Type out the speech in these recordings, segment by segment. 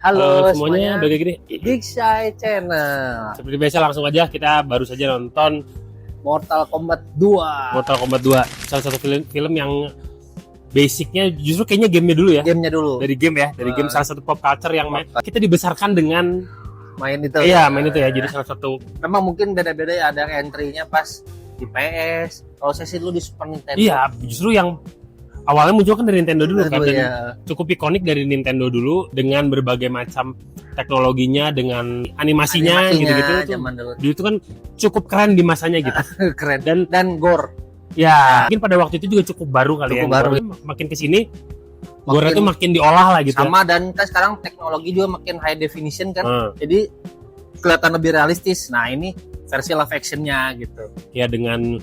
Halo semuanya, balik lagi nih Big Shy Channel. Seperti biasa langsung aja kita baru saja nonton Mortal Kombat 2. Salah satu film yang basicnya justru kayaknya gamenya dulu ya. Gamenya dulu. Dari game ya, dari game salah satu pop culture yang kita dibesarkan dengan main itu. Iya, main itu ya. Jadi salah satu. Memang mungkin beda-beda ya, ada entry-nya pas di PS. Kalau saya sih dulu di Super Nintendo. Iya, justru yang awalnya muncul kan dari Nintendo dulu kan, ya. Cukup ikonik dari Nintendo dulu dengan berbagai macam teknologinya, dengan animasinya gitu-gitu. Dulu itu kan cukup keren di masanya gitu. Keren dan gore. Ya, mungkin pada waktu itu juga cukup baru kali cukup ya. Baru. Makin kesini, gore itu makin diolah lah gitu. Sama dan kan sekarang teknologi juga makin high definition kan. Jadi kelihatan lebih realistis. Nah ini versi live actionnya gitu. Ya dengan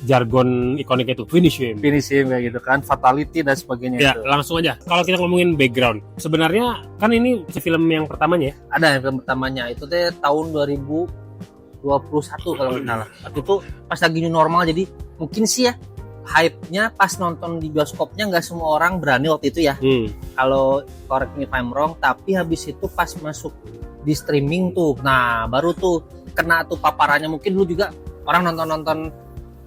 jargon ikonik itu finish him kayak gitu kan, fatality dan sebagainya. Ya itu. Langsung aja kalau kita ngomongin background, sebenarnya kan ini film yang pertamanya ya. Ada film pertamanya itu teh tahun 2021 kalau nggak salah. Waktu itu pas lagi new normal, jadi mungkin sih ya hype-nya pas nonton di bioskopnya nggak semua orang berani waktu itu ya. Kalau correct me if I'm wrong, tapi habis itu pas masuk di streaming tuh, nah baru tuh kena tuh paparannya. Mungkin dulu juga orang nonton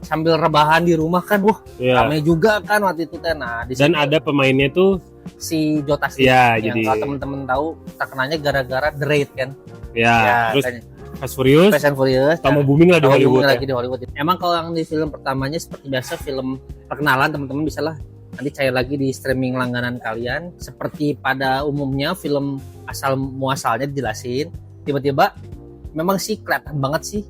sambil rebahan di rumah kan, ramai juga kan waktu itu kan. Nah, dan ada pemainnya tuh si Jota Slim ya, yang jadi kalau temen-temen tahu terkenanya gara-gara The Raid kan. Ya terus Fast and Furious, sama booming lah di Hollywood. Lagi di Hollywood. Emang kalau yang di film pertamanya seperti biasa film perkenalan, teman-teman bisa lah nanti cair lagi di streaming langganan kalian. Seperti pada umumnya film asal muasalnya dijelasin, tiba-tiba memang sih kelihatan banget sih.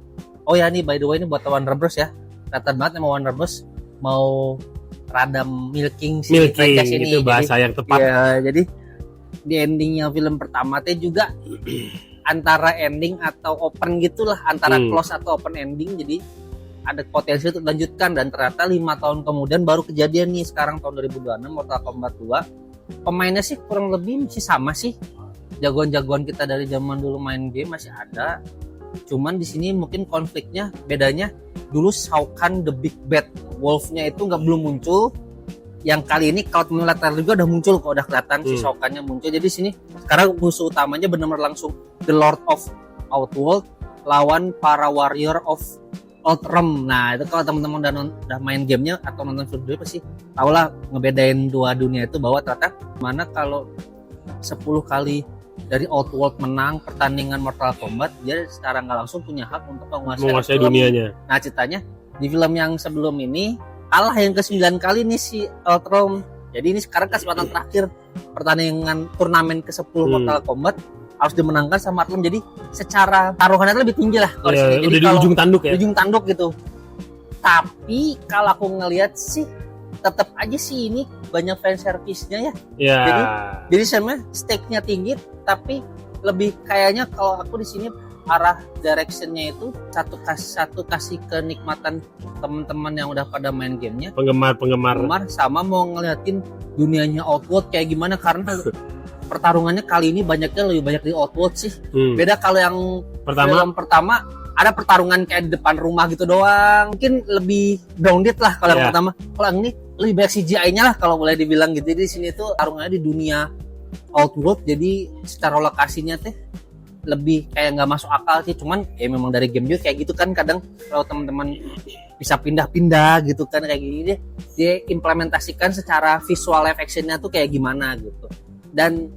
Oh ya nih by the way ini buat Warner Bros ya. Kelihatan banget emang Warner Bros mau radam milking franchise ini. Itu bahasa yang tepat. Ya, jadi di endingnya film pertama teh juga antara ending atau open gitulah, antara close atau open ending. Jadi ada potensi untuk lanjutkan, dan ternyata 5 tahun kemudian baru kejadian nih sekarang tahun 2026 Mortal Kombat 2. Pemainnya sih kurang lebih masih sama sih. Jagoan-jagoan kita dari zaman dulu main game masih ada. Cuman di sini mungkin konfliknya bedanya, dulu Shao Kahn the Big Bad Wolf-nya itu belum muncul. Yang kali ini kalau melihat trailer juga udah muncul kok, udah kelihatan si Shao Kahn-nya muncul. Jadi sini sekarang musuh utamanya benar-benar langsung The Lord of Outworld lawan para Warrior of Outrealm. Nah, itu kalau teman-teman udah main gamenya atau nonton film dulu pasti tau lah ngebedain dua dunia itu, bahwa ternyata mana kalau 10 kali dari Outworld menang pertandingan Mortal Kombat, dia secara nggak langsung punya hak untuk menguasai dunianya. Nah, ceritanya di film yang sebelum ini kalah yang ke-9 kali nih si Outrealm. Jadi ini sekarang kesempatan terakhir pertandingan turnamen ke-10 Mortal Kombat harus dimenangkan sama Outrealm. Jadi secara taruhannya lebih tinggi lah kalau ya, jadi di ujung tanduk ya. Di ujung tanduk gitu. Tapi kalau aku ngelihat sih tetap aja sih ini banyak fan service-nya ya. Jadi sebenarnya stake-nya tinggi, tapi lebih kayaknya kalau aku di sini arah direction-nya itu satu kasih kenikmatan teman-teman yang udah pada main gamenya, penggemar sama mau ngeliatin dunianya Outworld kayak gimana, karena pertarungannya kali ini lebih banyak di Outworld sih. Beda kalau yang film pertama ada pertarungan kayak di depan rumah gitu doang, mungkin lebih grounded lah kalau yang pertama. Kalau yang ini lebih banyak CGI-nya lah kalau boleh dibilang gitu. Jadi di sini tuh tarungannya di dunia Outworld, jadi secara lokasinya teh lebih kayak nggak masuk akal sih. Cuman ya memang dari game juga kayak gitu kan, kadang kalau teman-teman bisa pindah-pindah gitu kan kayak gini deh, dia implementasikan secara visual live action-nya tuh kayak gimana gitu. Dan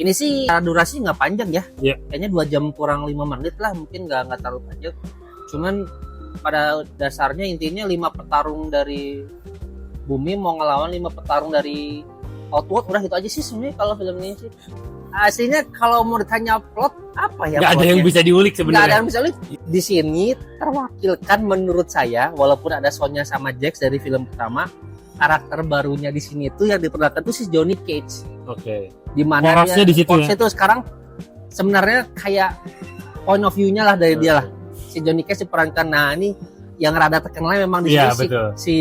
ini sih durasi nggak panjang ya, kayaknya 2 jam kurang 5 menit lah, mungkin nggak terlalu panjang. Cuman pada dasarnya intinya 5 petarung dari bumi mau ngelawan 5 petarung dari Outworld, udah gitu aja sih sebenarnya kalau film ini sih. Aslinya kalau mau ditanya plot apa ya? Nggak ada yang bisa diulik sebenarnya. Nggak ada yang bisa diulik. Di sini terwakilkan menurut saya, walaupun ada Sonya sama Jax dari film pertama, karakter barunya di sini itu yang diperankan tuh si Johnny Cage. Di mana dia di situ ya? Itu sekarang sebenarnya kayak point of view-nya lah dari dia lah. Si Johnny Cage diperankan. Nah, ini yang rada terkenal memang di sini si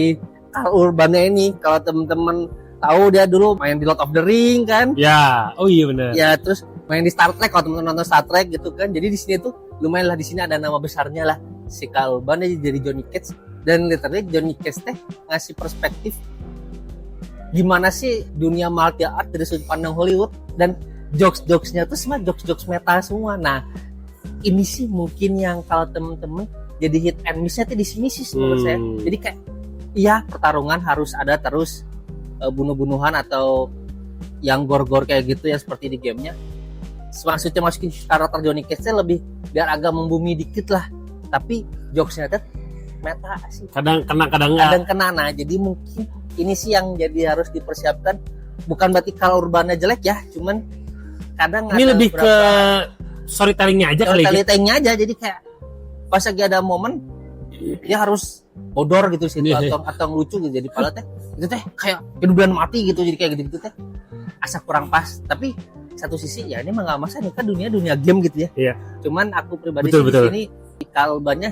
Karl Urban ini. Kalau teman-teman tahu, dia dulu main di Lord of the Ring kan? Ya, oh iya benar. Ya, terus main di Star Trek, kalau teman-teman nonton Star Trek gitu kan. Jadi di sini tuh lumayan lah, di sini ada nama besarnya lah. Si Karl Urban jadi Johnny Cage, dan literally Johnny Cage teh ngasih perspektif gimana sih dunia martial art dari sudut pandang Hollywood, dan jokes-jokesnya tuh semua jokes-jokes meta semua. Nah, ini sih mungkin yang kalau temen-temen jadi hit and miss-nya tuh di sini sih menurut saya. Jadi kayak iya pertarungan harus ada terus, bunuh-bunuhan atau yang gore-gore kayak gitu ya seperti di gamenya. Maksudnya masukin karakter Johnny Cage-nya lebih biar agak membumi dikit lah. Tapi jokesnya tuh meta sih. Kadang kena. Nah, jadi mungkin ini sih yang jadi harus dipersiapkan. Bukan berarti kalau urbannya jelek ya, cuman kadang ini lebih ke storytellingnya aja kali ya. Storytellingnya aja, jadi kayak pas lagi ada momen dia harus bodor gitu sih atau lucu gitu, jadi pala teh itu teh kayak kedudukan mati gitu, jadi kayak gitu teh asa kurang pas. Tapi satu sisi ya ini mah nggak masalah, ini kan dunia game gitu ya. Iya. Cuman aku pribadi di sini kalbannya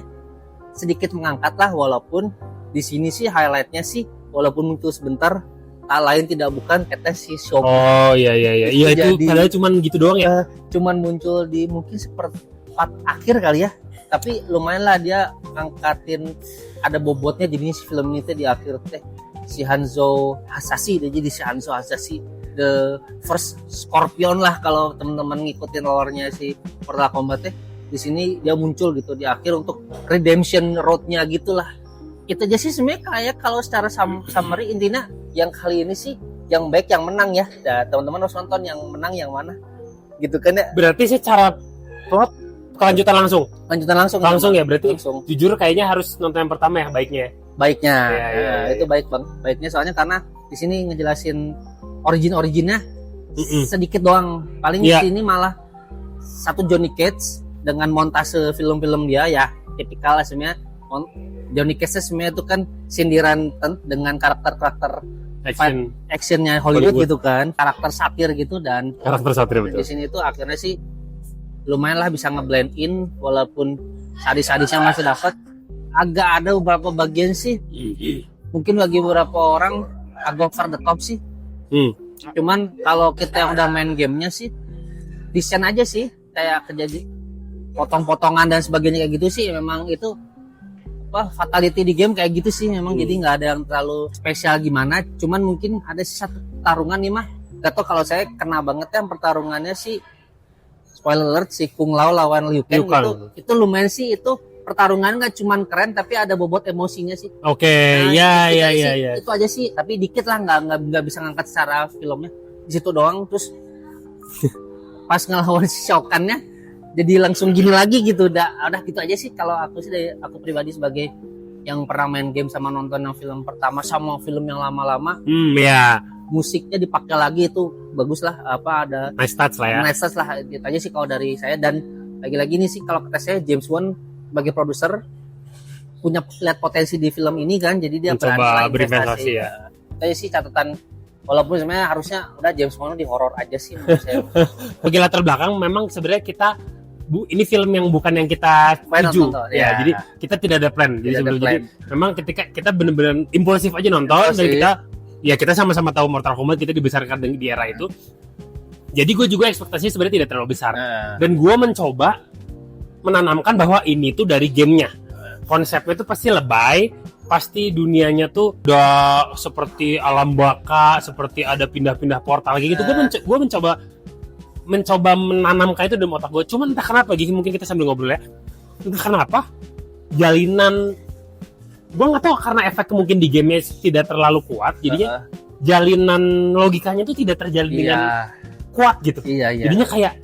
sedikit mengangkat lah, walaupun di sini sih highlightnya sih walaupun muncul sebentar tak lain tidak bukan kata si Shop. Oh iya itu padahal cuman gitu doang ya. Cuman muncul di mungkin seperempat akhir kali ya. Tapi lumayan lah dia angkatin ada bobotnya, jadi si film ini teh di akhir teh si Hanzo Hasashi, jadi si Hanzo Hasashi the first Scorpion lah kalau teman-teman ngikutin lore-nya si Mortal Kombat teh. Di sini dia muncul gitu di akhir untuk redemption road-nya gitulah. Itu aja sih sebenarnya kayak kalau secara summary intinya yang kali ini sih yang baik yang menang ya. Nah, teman-teman harus nonton yang menang yang mana. Gitu kan ya. Berarti secara plot kelanjutan langsung ya berarti langsung. Jujur kayaknya harus nonton yang pertama ya baiknya ya. Itu baik bang, baiknya soalnya karena di sini ngejelasin originnya sedikit doang, paling di sini malah satu Johnny Cage dengan montase film-film dia ya tipikal lah sebenarnya. Johnny Cage sebenarnya itu kan sindiran dengan karakter actionnya Hollywood gitu kan, karakter satir gitu, dan betul. Di sini tuh akhirnya sih lumayan lah bisa ngeblend in, walaupun sadis-sadisnya masih dapat. Agak ada beberapa bagian sih mungkin bagi beberapa orang agak over the top sih. Cuman kalau kita yang udah main gamenya sih desain aja sih kayak kejadian potong-potongan dan sebagainya kayak gitu sih, memang itu fatality di game kayak gitu sih memang. Jadi nggak ada yang terlalu spesial gimana, cuman mungkin ada satu pertarungan nih mah gak tau, kalau saya kena banget yang pertarungannya sih spoiler alert si Kung Lao lawan Liu Kang. Itu lumayan sih, itu pertarungan nggak cuman keren tapi ada bobot emosinya sih. Oke, ya. Itu aja sih, tapi dikit lah, nggak bisa ngangkat secara filmnya di situ doang. Terus pas ngelawan si Shao Kahn-nya jadi langsung gini lagi gitu. Udah gitu aja sih kalau aku sih, dari aku pribadi sebagai yang pernah main game sama nonton yang film pertama sama film yang lama-lama. Musiknya dipakai lagi itu bagus lah, ada nice touch lah gitu aja sih kalau dari saya. Dan lagi-lagi nih sih kalau kata saya James Wan sebagai produser punya lihat potensi di film ini kan, jadi dia coba berinvestasi ya. Itu sih catatan, walaupun sebenarnya harusnya udah James Wan di horor aja sih menurut saya. Bagi latar belakang memang sebenarnya kita ini film yang bukan yang kita tuju ya, jadi kita tidak ada plan. Jadi memang ketika kita benar-benar impulsif aja nonton, dan kita sama-sama tahu Mortal Kombat, kita dibesarkan di era itu. Jadi gue juga ekspektasinya sebenarnya tidak terlalu besar. Dan gue mencoba menanamkan bahwa ini tuh dari gamenya. Konsepnya tuh pasti lebay, pasti dunianya tuh udah seperti alam baka, seperti ada pindah-pindah portal gitu. Gue mencoba menanamkan itu dalam otak gue. Cuman entah kenapa, mungkin kita sambil ngobrol ya. Entah kenapa jalinan, gue nggak tahu karena efek mungkin di gamenya tidak terlalu kuat, jadinya jalinan logikanya tuh tidak terjalin dengan kuat gitu. Jadinya kayak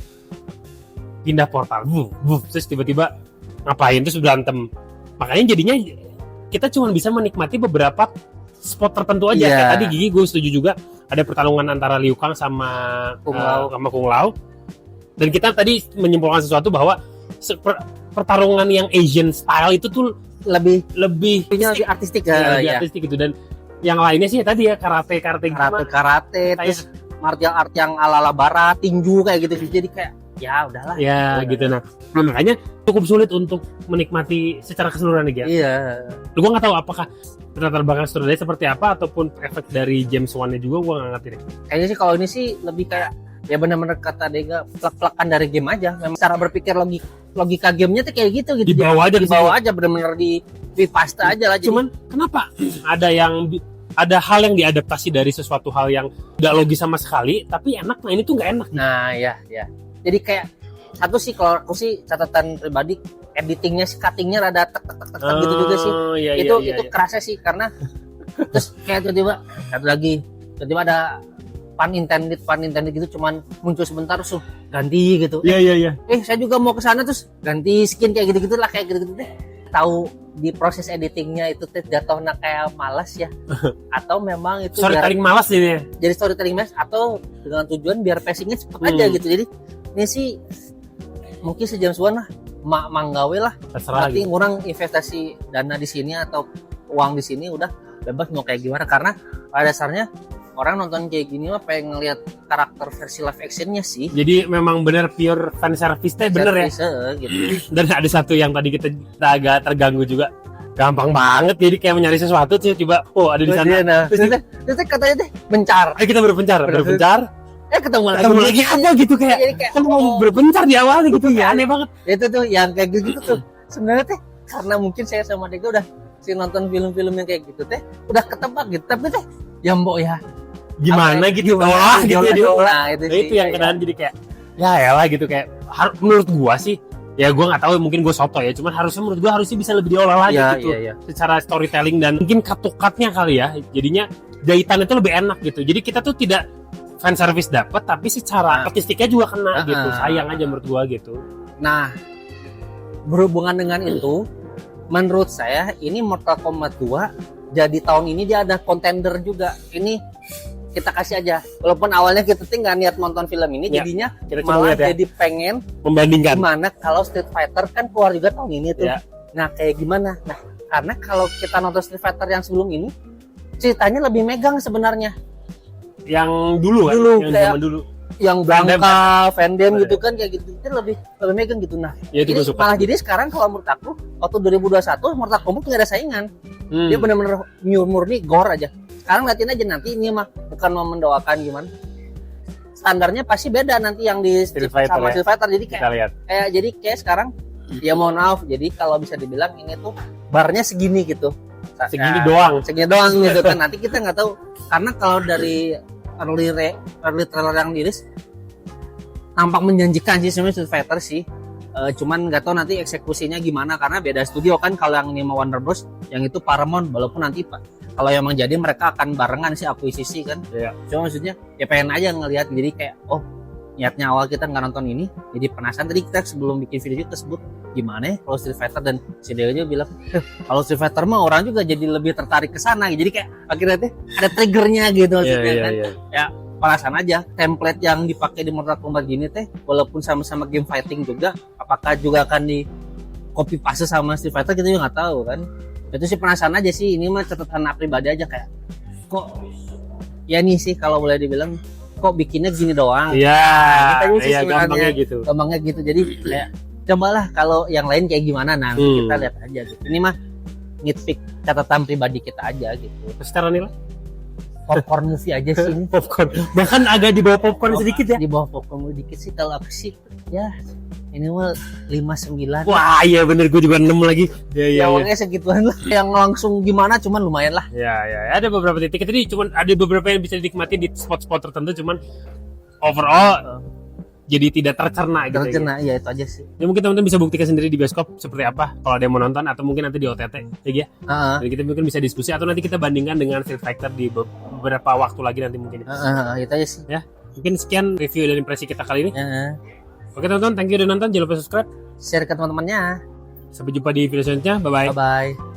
pindah portal, terus tiba-tiba ngapain, terus berantem. Makanya jadinya kita cuma bisa menikmati beberapa spot tertentu aja. Kayak tadi Gigi, gue setuju juga ada pertarungan antara Liu Kang sama Kung Lao. Dan kita tadi menyimpulkan sesuatu bahwa pertarungan yang Asian style itu tuh lebih artistik artistik gitu. Dan yang lainnya sih tadi ya karate terus martial art yang ala barat, tinju kayak gitu. Jadi kayak ya udahlah ya gitu. Nah makanya cukup sulit untuk menikmati secara keseluruhan nih ya. Gue nggak tahu apakah latar belakang sutradara seperti apa ataupun efek dari James Wan-nya juga, gue nggak ngerti deh. Kayaknya sih kalau ini sih lebih kayak ya benar-benar kata Dega, plak-plakan dari game aja. Memang cara berpikir logika gamenya tuh kayak gitu. Dibawa aja benar-benar di paste aja lah. Cuman kenapa ada ada hal yang diadaptasi dari sesuatu hal yang tidak logis sama sekali, tapi enak. Nah ini tuh nggak enak. Nah ya. Jadi kayak satu sih kalau aku sih catatan pribadi, editingnya sih, cuttingnya rada tek gitu juga sih. Iya, itu iya. kerasa sih karena terus kayak tiba-tiba satu lagi tiba-tiba ada pun intended gitu, cuman muncul sebentar terus ganti gitu. Iya. Saya juga mau ke sana terus ganti skin kayak gitu-gitu lah, kayak gitu-gitu deh. Tahu di proses editingnya itu teh jatuhnya kayak malas ya atau memang itu Storytelling malas ini. jadi storytelling malas atau dengan tujuan biar pacingnya cepet aja gitu. Jadi ini sih mungkin sejam sebulan lah manggawe lah, Terserah berarti gitu. ngurang investasi dana di sini atau uang di sini udah bebas mau kayak gimana, karena pada dasarnya orang nonton kayak gini mah pengen ngelihat karakter versi live actionnya sih. Jadi memang benar pure fan service teh bener ya. Gitu. Dan ada satu yang tadi kita agak terganggu juga. Gampang banget, jadi kayak mencari sesuatu sih, coba ada di sana. Nah, terus katanya deh mencar. Ayo kita berpencar. Ketemu Lagi aja gitu kayak. Jadi kayak Kan mau berpencar di awal gitu ya, aneh banget. itu tuh yang kayak gitu tuh sebenarnya teh karena mungkin saya sama Dega udah si nonton film-film yang kayak gitu teh udah ketebak gitu, tapi teh ya mbok ya Gimana apa, gitu, gimana, gitu ya. nah, Itu yang kenaan jadi kayak ya elah gitu kayak menurut gua sih ya gua nggak tahu, mungkin gua soto ya, cuman menurut gua harusnya bisa lebih diolah lagi gitu. Iya. Secara storytelling dan mungkin cut-nya kali ya, jadinya jahitan itu lebih enak gitu. Jadi kita tuh tidak fan service dapat, tapi secara artistiknya juga kena gitu. Sayang aja menurut gua gitu. Nah, berhubungan dengan itu, menurut saya ini Mortal Kombat 2 jadi tahun ini dia ada contender juga. Ini kita kasih aja, walaupun awalnya kita nggak niat nonton film ini, Ya, jadinya kita malah lihat ya. jadi pengen Membandingkan. gimana kalau Street Fighter kan keluar juga tahun ini tuh. Ya. Nah, kayak gimana? Nah, karena kalau kita nonton Street Fighter yang sebelum ini, ceritanya lebih megang sebenarnya. Yang dulu kan, Dulu, yang kayak zaman dulu. Yang Fandom. Blanka, Fandom gitu kan, kayak gitu. Itu lebih megang gitu. Nah, Ya itu ini gua suka. malah jadi sekarang kalau menurut aku, waktu 2021 Mortal Kombat nggak ada saingan. Dia benar-benar murni gore aja. Sekarang liatin aja nanti, ini mah bukan mau mendoakan gimana. Standarnya pasti beda nanti yang di Street Fighter sama ya. Street Fighter. Jadi Kita lihat. kayak sekarang ya mohon maaf. Jadi kalau bisa dibilang ini tuh barnya segini gitu. Segini doang. Segini doang gitu kan. Nanti kita nggak tahu, karena kalau dari early trailer yang dirilis nampak menjanjikan sih sebenarnya Street Fighter sih. Cuman nggak tahu nanti eksekusinya gimana karena beda studio kan. Kalau yang ini mau Warner Bros, yang itu Paramount, walaupun nanti kalau emang jadi mereka akan barengan sih akuisisi kan. Iya. Cuma maksudnya ya pengen aja ngelihat, jadi kayak niatnya awal kita nggak nonton ini jadi penasaran. Tadi kita sebelum bikin video kita sebut gimana ya kalau Street Fighter, dan si Deo juga bilang kalau Street Fighter mah orang juga jadi lebih tertarik ke sana, jadi kayak akhirnya teh ada triggernya gitu maksudnya kan. Ya penasaran aja template yang dipakai di Mortal Kombat gini teh, walaupun sama-sama game fighting juga, apakah juga akan di copy paste sama Street Fighter, kita juga nggak tahu kan. Itu sih penasaran aja sih. Ini mah catatan pribadi aja, kayak kok ya nih sih kalau boleh dibilang kok bikinnya gini doang. Iya. Iya, Gampangnya gitu. Jadi kayak cobalah kalau yang lain kayak gimana, nah kita lihat aja gitu. Ini mah nitpick catatan pribadi kita aja gitu. Secara nilai popcorn movie aja sih ini. Popcorn. Bahkan agak di bawah popcorn sedikit ya. Di bawah popcorn sedikit sih kalau aku sih. Ya, ini mah 5-9. Wah, iya bener, gue juga 6 lagi. Ya, uangnya segituan lah. Yang langsung gimana, cuman lumayan lah. Ya, ada beberapa titik. Tadi cuman ada beberapa yang bisa dinikmati di spot-spot tertentu, cuman overall jadi tidak tercerna gitu. Ya itu aja sih. Ya mungkin teman-teman bisa buktikan sendiri di bioskop seperti apa kalau ada yang mau nonton, atau mungkin nanti di OTT ya. Jadi kita mungkin bisa diskusi, atau nanti kita bandingkan dengan Street Fighter di beberapa waktu lagi nanti mungkin. Itu aja sih. Ya, mungkin sekian review dan impresi kita kali ini. Oke teman-teman, thank you udah nonton, jangan lupa subscribe, share ke teman-temannya. sampai jumpa di video selanjutnya, bye bye.